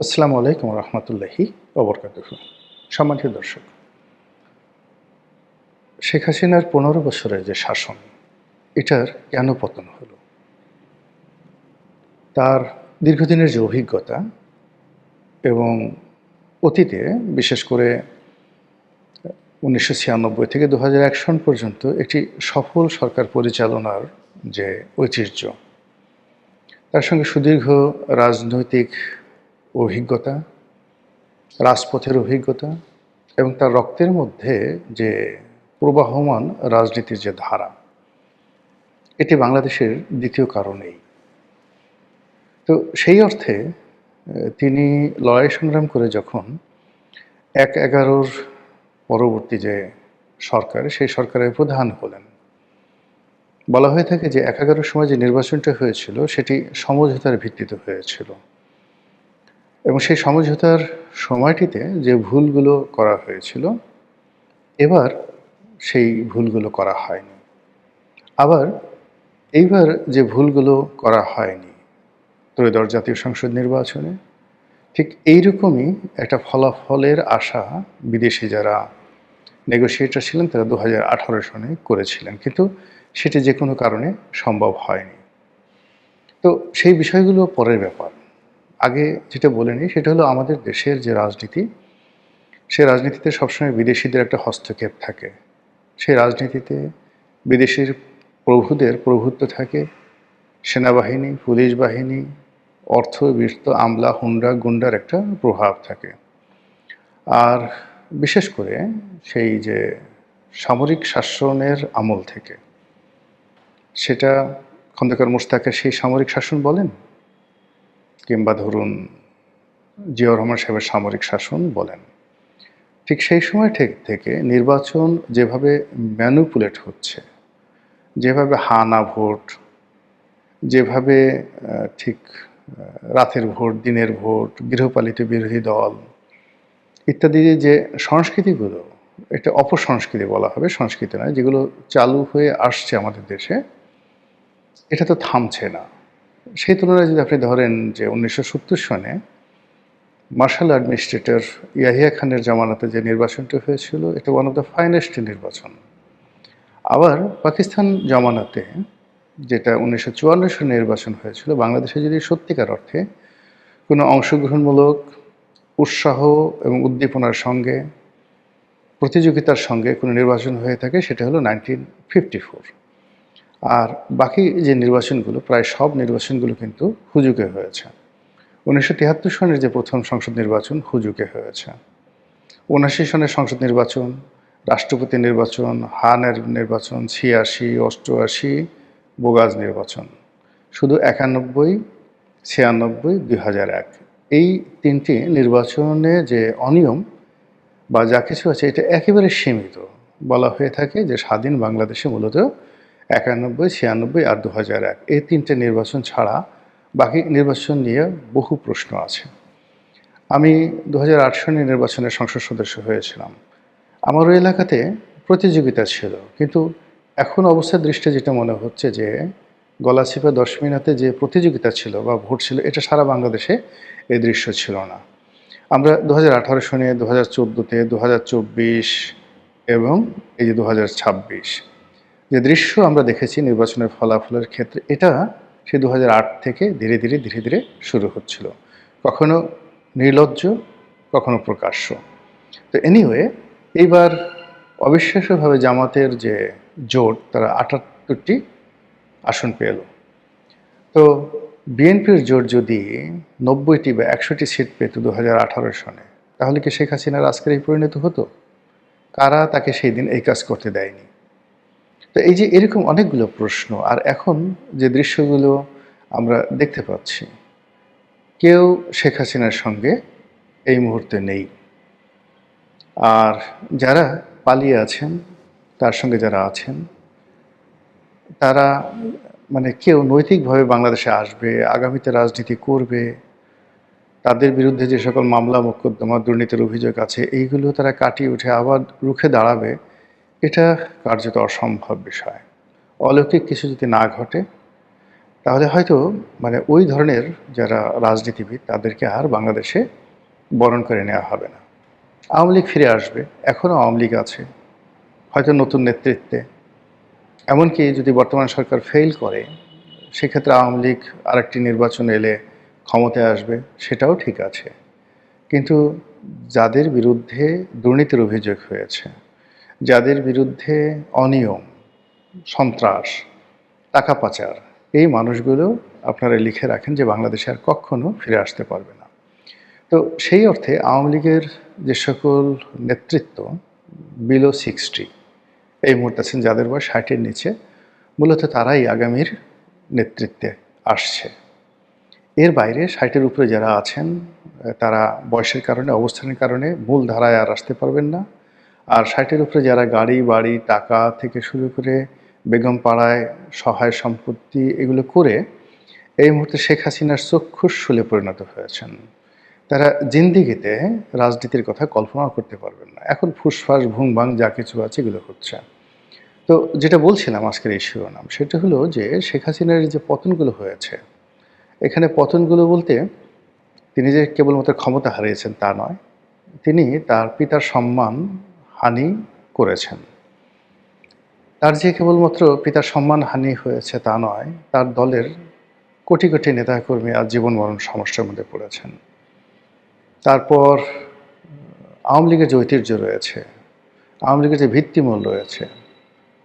আসসালামু আলাইকুম রহমতুল্লাহি ওবরকাতুহু। সম্মানিত দর্শক, শেখ হাসিনার ১৫ বছরের যে শাসন, এটার কেন পতন হলো? তার দীর্ঘদিনের যে অভিজ্ঞতা এবং অতীতে বিশেষ করে ১৯৯৬ থেকে ২০০১ সন পর্যন্ত একটি সফল সরকার পরিচালনার যে ঐতিহ্য, তার সঙ্গে সুদীর্ঘ রাজনৈতিক অভিজ্ঞতা, রাজপথের অভিজ্ঞতা এবং তার রক্তের মধ্যে যে প্রবাহমান রাজনীতির যে ধারা, এটি বাংলাদেশের দ্বিতীয় কারো নেই। তো সেই অর্থে তিনি লড়াই সংগ্রাম করে যখন ১/১১ পরবর্তী যে সরকার, সেই সরকারের প্রধান হলেন, বলা হয়ে থাকে যে ১/১১ সময় যে নির্বাচনটা হয়েছিল সেটি সমঝোতার ভিত্তিতে হয়েছিল এবং সেই সমঝোতার সময়টিতে যে ভুলগুলো করা হয়েছিল, এবার সেই ভুলগুলো করা হয়নি। আবার এইবার যে ভুলগুলো করা হয়নি ত্রয়োদশ জাতীয় সংসদ নির্বাচনে, ঠিক এইরকমই একটা ফলাফলের আশা বিদেশি যারা নেগোশিয়েটর ছিলেন তারা ২০১৮ সনে করেছিলেন, কিন্তু সেটি যে কোনো কারণে সম্ভব হয়নি। তো সেই বিষয়গুলো পরের ব্যাপার। আগে যেটা বলে নিই সেটা হলো আমাদের দেশের যে রাজনীতি, সেই রাজনীতিতে সবসময় বিদেশিদের একটা হস্তক্ষেপ থাকে। সেই রাজনীতিতে বিদেশির প্রভুদের প্রভুত্ব থাকে, সেনাবাহিনী, পুলিশ বাহিনী, অর্থ, বিত্ত, আমলা, হুন্ডা, গুন্ডার একটা প্রভাব থাকে। আর বিশেষ করে সেই যে সামরিক শাসনের আমল থেকে, সেটা খন্দকার মোশতাকের সেই সামরিক শাসন বলেন, কিংবা ধরুন জিয়াউর রহমান সাহেবের সামরিক শাসন বলেন, ঠিক সেই সময় থেকে নির্বাচন যেভাবে ম্যানুপুলেট হচ্ছে, যেভাবে হা না ভোট, যেভাবে ঠিক রাতের ভোট, দিনের ভোট, গৃহপালিত বিরোধী দল ইত্যাদি যে সংস্কৃতিগুলো, এটা অপসংস্কৃতি বলা হবে, সংস্কৃতি নয়, যেগুলো চালু হয়ে আসছে আমাদের দেশে, এটা তো থামছে না। সেই তুলনায় যদি আপনি ধরেন যে ১৯৭০ সনে মার্শাল অ্যাডমিনিস্ট্রেটর ইয়াহিয়া খানের জামানাতে যে নির্বাচনটি হয়েছিল, এটা ওয়ান অফ দ্য ফাইনেস্ট নির্বাচন। আবার পাকিস্তান জামানাতে যেটা ১৯৫৪ সনে নির্বাচন হয়েছিল, বাংলাদেশে যদি সত্যিকার অর্থে কোনো অংশগ্রহণমূলক উৎসাহ এবং উদ্দীপনার সঙ্গে, প্রতিযোগিতার সঙ্গে কোনো নির্বাচন হয়ে থাকে, সেটা হলো 1954। আর বাকি যে নির্বাচনগুলো, প্রায় সব নির্বাচনগুলো কিন্তু হুজুগে হয়েছে। ১৯৭৩ সনের যে প্রথম সংসদ নির্বাচন হুজুগে হয়েছে। ৭৯ সনের সংসদ নির্বাচন, রাষ্ট্রপতি নির্বাচন, হানের নির্বাচন, ৮৬, ৮৮, বোগাজ নির্বাচন। শুধু ৯১, ৯৬, ২০০১ এই তিনটি নির্বাচনে যে অনিয়ম বা যা কিছু আছে, এটা একেবারে সীমিত। বলা হয়ে থাকে যে স্বাধীন বাংলাদেশে মূলত ৯১, ৯৬ আর ২০০১ এই তিনটে নির্বাচন ছাড়া বাকি নির্বাচন নিয়ে বহু প্রশ্ন আছে। আমি ২০০৮ সনে নির্বাচনের সংসদ সদস্য হয়েছিলাম। আমার ওই এলাকাতে প্রতিযোগিতা ছিল, কিন্তু এখন অবস্থার দৃষ্টিতে যেটা মনে হচ্ছে যে গলাচিপা ১০ মিনিটে যে প্রতিযোগিতা ছিল বা ভোট ছিল, এটা সারা বাংলাদেশে এই দৃশ্য ছিল না। আমরা ২০১৮ সনে, ২০১৪তে, ২০২৪ এবং এই যে ২০২৬ যে দৃশ্য আমরা দেখেছি নির্বাচনের ফলাফলের ক্ষেত্রে, এটা সেই ২০০৮ থেকে ধীরে ধীরে ধীরে ধীরে শুরু হচ্ছিল, কখনো নির্লজ্জ, কখনো প্রকাশ্য। তো এনিওয়ে, এইবার অবিশ্বাস্যভাবে জামাতের যে জোট, তারা ৭৮টি আসন পেল। তো বিএনপির জোট যদি ৯০টি বা ১০০টি সিট পেত ২০১৮ সনে, তাহলে কি শেখ হাসিনার আজকের এই পরিণত হতো? কারা তাকে সেই দিন এই কাজ করতে দেয়নি? তো এই যে এরকম অনেকগুলো প্রশ্ন। আর এখন যে দৃশ্যগুলো আমরা দেখতে পাচ্ছি, কেউ শেখ হাসিনার সঙ্গে এই মুহূর্তে নেই। আর যারা পালিয়ে আছেন, তার সঙ্গে যারা আছেন, তারা মানে কেউ নৈতিকভাবে বাংলাদেশে আসবে, আগামীতে রাজনীতি করবে, তাদের বিরুদ্ধে যে সকল মামলা মোকদ্দমা, দুর্নীতির অভিযোগ আছে, এইগুলো তারা কাটিয়ে উঠে আবার রুখে দাঁড়াবে, এটা কার্যত অসম্ভব বিষয়। অলৌকিক কিছু যদি না ঘটে, তাহলে হয়তো মানে ওই ধরনের যারা রাজনীতিবিদ তাদেরকে আর বাংলাদেশে বরণ করে নেওয়া হবে না। আওয়ামী লীগ ফিরে আসবে, এখনও আওয়ামী লীগ আছে, হয়তো নতুন নেতৃত্বে। এমনকি যদি বর্তমান সরকার ফেল করে, সেক্ষেত্রে আওয়ামী লীগ আরেকটি নির্বাচন এলে ক্ষমতায় আসবে, সেটাও ঠিক আছে। কিন্তু যাদের বিরুদ্ধে দুর্নীতির অভিযোগ হয়েছে, যাদের বিরুদ্ধে অনিয়ম, সন্ত্রাস, টাকা পাচার, এই মানুষগুলো আপনারা লিখে রাখেন যে বাংলাদেশে আর কখনো ফিরে আসতে পারবে না। তো সেই অর্থে আওয়ামী লীগের যে সকল নেতৃত্ব বিলো 60 এই মুহূর্তে আছেন, যাদের বয়স 60-এর নিচে, মূলত তারাই আগামীর নেতৃত্বে আসছে। এর বাইরে 60-এর উপরে যারা আছেন তারা বয়সের কারণে, অবস্থানের কারণে মূল ধারায় আর আসতে পারবেন না। আর 60-এর উপরে যারা গাড়ি বাড়ি টাকা থেকে শুরু করে বেগম পাড়ায় সহায় সম্পত্তি এগুলো করে এই মুহূর্তে শেখ হাসিনার চক্ষুষ্যুলে পরিণত হয়েছেন, তারা জিন্দিগিতে রাজনীতির কথা কল্পনাও করতে পারবেন না। এখন ফুসফাস ভুংভাং যা কিছু আছে এগুলো হচ্ছে। তো যেটা বলছিলাম আজকের এই শিরোনাম, সেটা হলো যে শেখ হাসিনার যে পতনগুলো হয়েছে, এখানে পতনগুলো বলতে তিনি যে কেবলমাত্র ক্ষমতা হারিয়েছেন তা নয়, তিনি তার পিতার সম্মান হানি করেছেন। তার যে কেবলমাত্র পিতার সম্মান হানি হয়েছে তা নয়, তার দলের কোটি কোটি নেতাকর্মী আজ জীবন মরণ সমস্যার মধ্যে পড়েছেন। তারপর আওয়ামী লীগের যে ঐতিহ্য রয়েছে, আওয়ামী লীগের যে ভিত্তিমূল রয়েছে,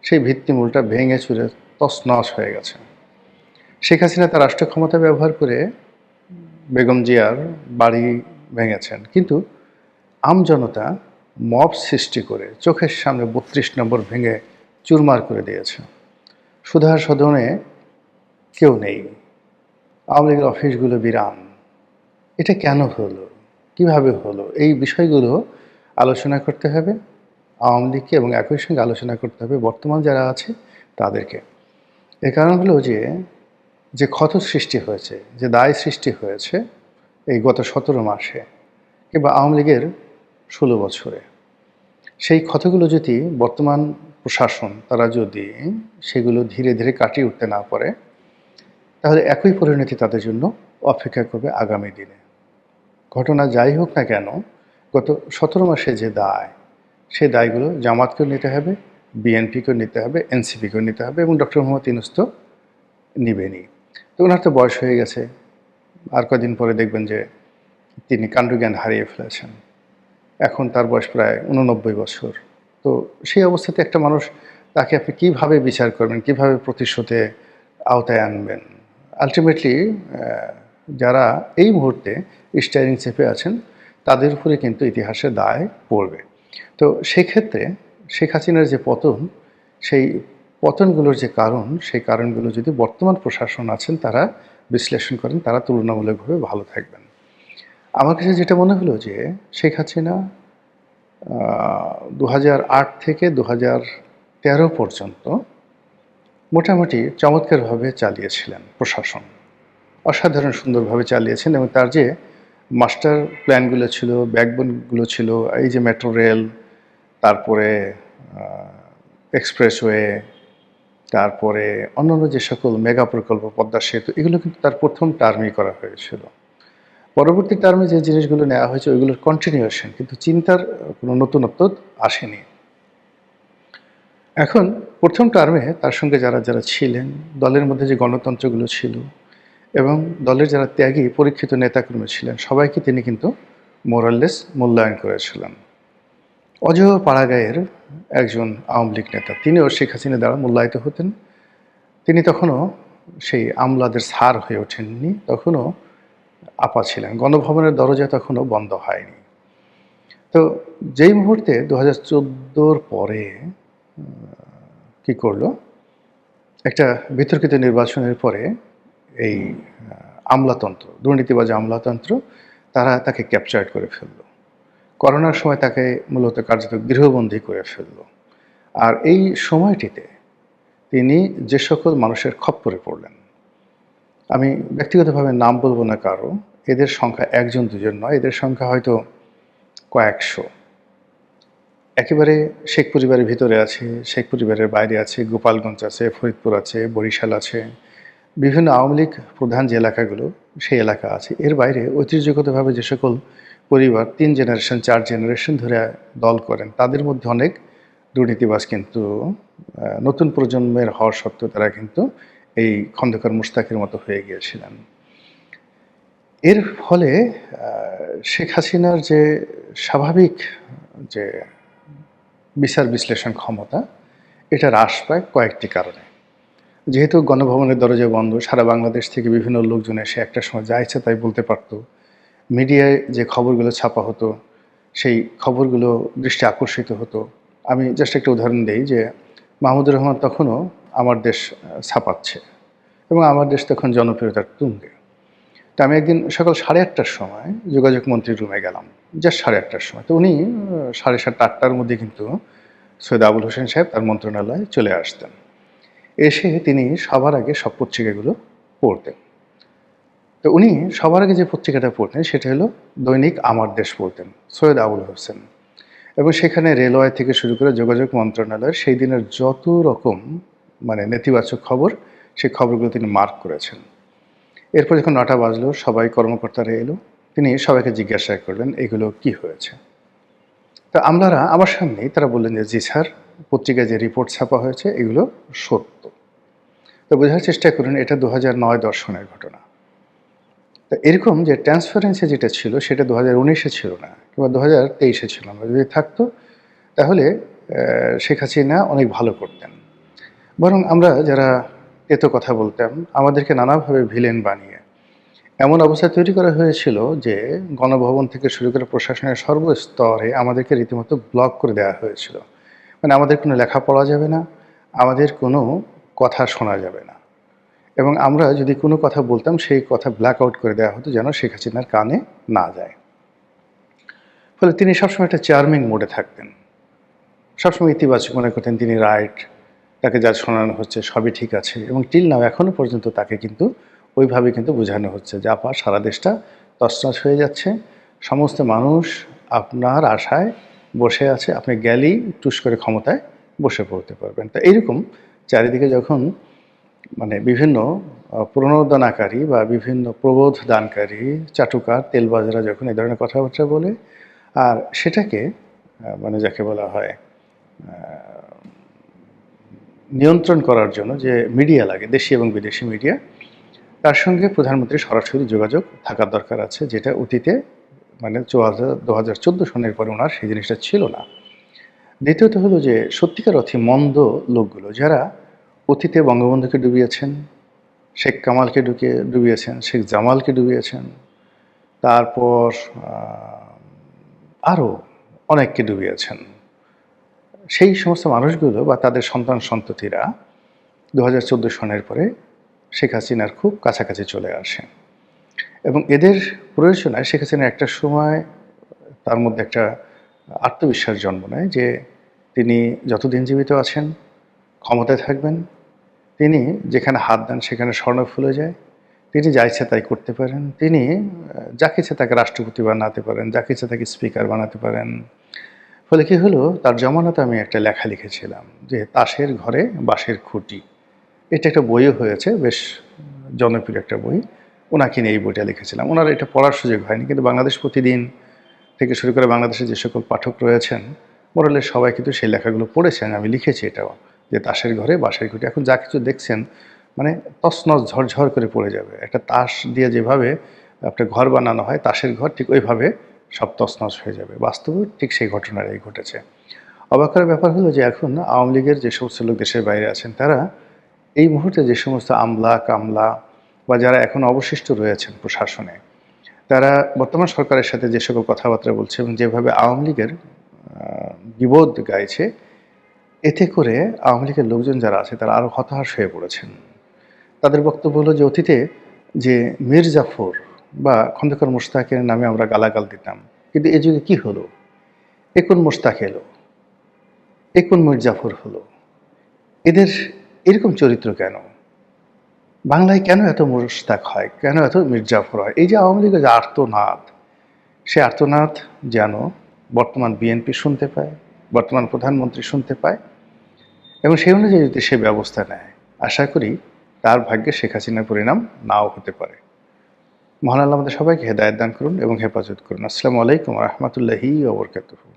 সেই ভিত্তিমূলটা ভেঙে চুরে তছনছ হয়ে গেছে। শেখ হাসিনা তার রাষ্ট্র ক্ষমতা ব্যবহার করে বেগম জিয়ার বাড়ি ভেঙেছেন, কিন্তু আমজনতা মব সৃষ্টি করে চোখের সামনে 32 নম্বর ভেঙে চুরমার করে দিয়েছে। সুধার সদনে কেউ নেই, আওয়ামী লীগের অফিসগুলো বিরান। এটা কেন হলো, কিভাবে হলো, এই বিষয়গুলো আলোচনা করতে হবে আওয়ামী লীগকে, এবং একই সঙ্গে আলোচনা করতে হবে বর্তমান যারা আছে তাদেরকে। এর কারণ হলো যে ক্ষত সৃষ্টি হয়েছে, যে দায় সৃষ্টি হয়েছে এই গত 17 মাসে কিংবা আওয়ামী লীগের 16 বছরে, সেই ক্ষতগুলো যদি বর্তমান প্রশাসন তারা যদি সেগুলো ধীরে ধীরে কাটিয়ে উঠতে না পারে, তাহলে একই পরিণতি তাদের জন্য অপেক্ষা করবে আগামী দিনে। ঘটনা যাই হোক না কেন, গত 17 মাসে যে দায়, সেই দায়গুলো জামাতকেও নিতে হবে, বিএনপিকেও নিতে হবে, এনসিপিকেও নিতে হবে, এবং ডক্টর মোহাম্মদ ইউনূস তো নিবেনই। তো ওনার তো বয়স হয়ে গেছে, আর কদিন পরে দেখবেন যে তিনি কাণ্ডজ্ঞান হারিয়ে ফেলেছেন। এখন তার বয়স প্রায় 89 বছর। তো সেই অবস্থাতে একটা মানুষ, তাকে আপনি কীভাবে বিচার করবেন, কীভাবে প্রতিশোধে আওতায় আনবেন? আলটিমেটলি যারা এই মুহূর্তে স্টিয়ারিং চেপে আছেন তাদের উপরে কিন্তু ইতিহাসের দায় পড়বে। তো সেক্ষেত্রে শেখ হাসিনার যে পতন, সেই পতনগুলোর যে কারণ, সেই কারণগুলো যদি বর্তমান প্রশাসন আছেন তারা বিশ্লেষণ করেন, তারা তুলনামূলকভাবে ভালো থাকবেন। আমার কাছে যেটা মনে হলো যে শেখ হাসিনা 2008 থেকে 2013 পর্যন্ত মোটামুটি চমৎকারভাবে চালিয়েছিলেন প্রশাসন, অসাধারণ সুন্দরভাবে চালিয়েছেন, এবং তার যে মাস্টার প্ল্যানগুলো ছিল, ব্যাকবোনগুলো ছিল, এই যে মেট্রো রেল, তারপরে এক্সপ্রেসওয়ে, তারপরে অন্যান্য যে সকল মেগা প্রকল্প, পদ্মা সেতু, এগুলো কিন্তু তার প্রথম টার্মেই করা হয়েছিল। পরবর্তী টার্মে যে জিনিসগুলো নেওয়া হয়েছে ওইগুলোর কন্টিনিউয়েশন, কিন্তু চিন্তার কোনো নতুনত্ব আসেনি। এখন প্রথম টার্মে তার সঙ্গে যারা যারা ছিলেন, দলের মধ্যে যে গণতন্ত্রগুলো ছিল এবং দলের যারা ত্যাগী পরীক্ষিত নেতাকর্মী ছিলেন, সবাইকে তিনি কিন্তু মোরাললেস মূল্যায়ন করেছিলেন। অজয় পাড়াগাঁয়ের একজন আওয়ামী লীগ নেতা, তিনিও শেখ হাসিনা দ্বারা মূল্যায়িত হতেন। তিনি তখনও সেই আমলাদের স্যার হয়ে ওঠেননি, তখনও আপা ছিলেন। গণভবনের দরজা তখনও বন্ধ হয়নি। তো যেই মুহূর্তে 2014 পরে কি করলো, একটা বিতর্কিত নির্বাচনের পরে এই আমলাতন্ত্র, দুর্নীতিবাজ আমলাতন্ত্র, তারা তাকে ক্যাপচার করে ফেললো। করোনার সময় তাকে মূলত কার্যত গৃহবন্দী করে ফেললো। আর এই সময়টিতে তিনি যে সকল মানুষের খপ্পরে পড়লেন, আমি ব্যক্তিগতভাবে নাম বলবো না কারো, এদের সংখ্যা একজন দুজন নয়, এদের সংখ্যা হয়তো কয়েকশো। একেবারে শেখ পরিবারের ভিতরে আছে, শেখ পরিবারের বাইরে আছে, গোপালগঞ্জ আছে, ফরিদপুর আছে, বরিশাল আছে, বিভিন্ন আওয়ামী লীগ প্রধান যে এলাকাগুলো সেই এলাকা আছে। এর বাইরে ঐতিহ্যগতভাবে যে সকল পরিবার ৩ জেনারেশন ৪ জেনারেশন ধরে দল করেন, তাদের মধ্যে অনেক দুর্নীতিবাজ কিন্তু নতুন প্রজন্মের হওয়া সত্ত্বেও তারা কিন্তু এই খন্দকার মোশতাকের মতো হয়ে গিয়েছিলেন। এর ফলে শেখ হাসিনার যে স্বাভাবিক যে বিচার বিশ্লেষণ ক্ষমতা, এটা হ্রাস পায় কয়েকটি কারণে। যেহেতু গণভবনের দরজা বন্ধ, সারা বাংলাদেশ থেকে বিভিন্ন লোকজন এসে একটা সময় যা ইচ্ছা তাই বলতে পারত। মিডিয়ায় যে খবরগুলো ছাপা হতো, সেই খবরগুলো দৃষ্টি আকর্ষিত হতো। আমি জাস্ট একটা উদাহরণ দেই যে, মাহমুদুর রহমান তখনও আমার দেশ ছাপাচ্ছে এবং আমার দেশ তখন জনপ্রিয়তার তুঙ্গে। তো আমি একদিন সকাল 8:30টার সময় যোগাযোগ মন্ত্রীর রুমে গেলাম, জাস্ট 8:30টার সময়। তো উনি 7:30 8টার মধ্যে কিন্তু সৈয়দ আবুল হোসেন সাহেব তার মন্ত্রণালয়ে চলে আসতেন। এসে তিনি সবার আগে সব পত্রিকাগুলো পড়তেন। তো উনি সবার আগে যে পত্রিকাটা পড়তেন সেটা হলো দৈনিক আমার দেশ পড়তেন, সৈয়দ আবুল হোসেন। এবং সেখানে রেলওয়ে থেকে শুরু করে যোগাযোগ মন্ত্রণালয়ের সেই দিনের যত রকম নেতিবাচক খবর, সেই খবরগুলো তিনি মার্ক করেছেন। এরপর যখন 9টা বাজলো, সবাই কর্মকর্তারা এলো, তিনি সবাইকে জিজ্ঞাসা করলেন এগুলো কি হয়েছে। তো আমলারা আমার সামনেই তারা বললেন যে জি স্যার, পত্রিকায় যে রিপোর্ট ছাপা হয়েছে এগুলো সত্য। তো বোঝার চেষ্টা করুন এটা 2009-10 সনের ঘটনা। তো এরকম যে ট্রান্সপারেন্সি যেটা ছিল সেটা 2019-এ ছিল না, কিংবা 2023-এ ছিল না। যদি থাকতো তাহলে শেখ হাসিনা অনেক ভালো করতেন। বরং আমরা যারা এত কথা বলতাম, আমাদেরকে নানাভাবে ভিলেন বানিয়ে এমন অবস্থা তৈরি করা হয়েছিল যে গণভবন থেকে শুরু করে প্রশাসনের সর্বস্তরে আমাদেরকে রীতিমতো ব্লক করে দেওয়া হয়েছিল। আমাদের কোনো লেখা পড়া যাবে না, আমাদের কোনো কথা শোনা যাবে না, এবং আমরা যদি কোনো কথা বলতাম সেই কথা ব্ল্যাক আউট করে দেওয়া হতো যেন শেখ হাসিনার কানে না যায়। ফলে তিনি সবসময় একটা চার্মিং মোডে থাকতেন, সবসময় ইতিবাচক মনে করতেন তিনি রাইট, তাকে যা শোনানো হচ্ছে সবই ঠিক আছে, এবং টিল নাও এখনও পর্যন্ত তাকে কিন্তু ওইভাবে কিন্তু বোঝানো হচ্ছে যে আপা সারা দেশটা তছনছ হয়ে যাচ্ছে, সমস্ত মানুষ আপনার আশায় বসে আছে, আপনি গেলেই টুস করে ক্ষমতায় বসে পড়তে পারবেন। তা এইরকম চারিদিকে যখন বিভিন্ন প্রণোদনাকারী বা বিভিন্ন প্রবোধ দানকারী চাটুকার তেলবাজরা যখন এই ধরনের কথাবার্তা বলে, আর সেটাকে যাকে বলা হয় নিয়ন্ত্রণ করার জন্য যে মিডিয়া লাগে, দেশি এবং বিদেশি মিডিয়া, তার সঙ্গে প্রধানমন্ত্রীর সরাসরি যোগাযোগ থাকার দরকার আছে, যেটা অতীতে 2014 সনের পরে ওনার সেই জিনিসটা ছিল না। দ্বিতীয়ত হলো যে সত্যিকার অর্থে মন্দ লোকগুলো যারা অতীতে বঙ্গবন্ধুকে ডুবিয়েছেন, শেখ কামালকে ডুবিয়েছেন, শেখ জামালকে ডুবিয়েছেন, তারপর আরও অনেককে ডুবিয়েছেন, সেই সমস্ত মানুষগুলো বা তাদের সন্তান সন্ততিরা 2014 সনের পরে শেখ হাসিনার খুব কাছাকাছি চলে আসে, এবং এদের প্রয়োজনায় শেখ হাসিনার একটা সময় তার মধ্যে একটা আত্মবিশ্বাস জন্ম নেয় যে তিনি যতদিন জীবিত আছেন ক্ষমতায় থাকবেন, তিনি যেখানে হাত দেন সেখানে স্বর্ণ ফুলে যায়, তিনি যা ইচ্ছা তাই করতে পারেন, তিনি যাকে ইচ্ছা তাকে রাষ্ট্রপতি বানাতে পারেন, যাকে ইচ্ছা তাকে স্পিকার বানাতে পারেন। ফলে কী হলো, তার জমানাতে আমি একটা লেখা লিখেছিলাম যে তাসের ঘরে বাঁশের খুঁটি, এটা একটা বইও হয়েছে, বেশ জনপ্রিয় একটা বই, ওনাকে নিয়ে এই বইটা লিখেছিলাম। ওনার এটা পড়ার সুযোগ হয়নি, কিন্তু বাংলাদেশ প্রতিদিন থেকে শুরু করে বাংলাদেশে যে সকল পাঠক রয়েছেন মোরালের সবাই কিন্তু সেই লেখাগুলো পড়েছেন। আমি লিখেছি এটাও যে তাসের ঘরে বাঁশের খুঁটি, এখন যা কিছু দেখছেন তছনছ ঝরঝর করে পড়ে যাবে। একটা তাস দিয়ে যেভাবে একটা ঘর বানানো হয়, তাসের ঘর, ঠিক ওইভাবে সব তছনছ হয়ে যাবে। বাস্তবে ঠিক সেই ঘটনাটাই ঘটেছে। অবাক করার ব্যাপার হলো যে এখন আওয়ামী লীগের যে সমস্ত লোক দেশের বাইরে আছেন, তারা এই মুহূর্তে যে সমস্ত আমলা কামলা বা যারা এখন অবশিষ্ট রয়েছেন প্রশাসনে, তারা বর্তমান সরকারের সাথে যে সকল কথাবার্তা বলছে এবং যেভাবে আওয়ামী লীগের বিবোধ গাইছে, এতে করে আওয়ামী লীগের লোকজন যারা আছে তারা আরও হতাশ হয়ে পড়েছেন। তাদের বক্তব্য হলো যে অতীতে যে মীর জাফর বা খন্দকার মোশতাকের নামে আমরা গালাগাল দিতাম, কিন্তু এই যুগে কী হলো, কোন মোশতাক এলো, কোন মীর জাফর হলো, এদের এরকম চরিত্র কেন, বাংলায় কেন এত মোশতাক হয়, কেন এত মীর জাফর হয়? এই যে আওয়ামী লীগের যে আর্তনাদ, সে আর্তনাদ যেন বর্তমান বিএনপি শুনতে পায়, বর্তমান প্রধানমন্ত্রী শুনতে পায়, এবং সেই অনুযায়ী যদি সে ব্যবস্থা নেয়, আশা করি তার ভাগ্যে শেখ হাসিনার পরিণাম নাও হতে পারে। মহান আল্লাহ আমাদের সবাইকে হেদায়েত দান করুন এবং হেফাজত করুন। আসসালামু আলাইকুম ওয়া রাহমাতুল্লাহি ওয়া বারাকাতুহু।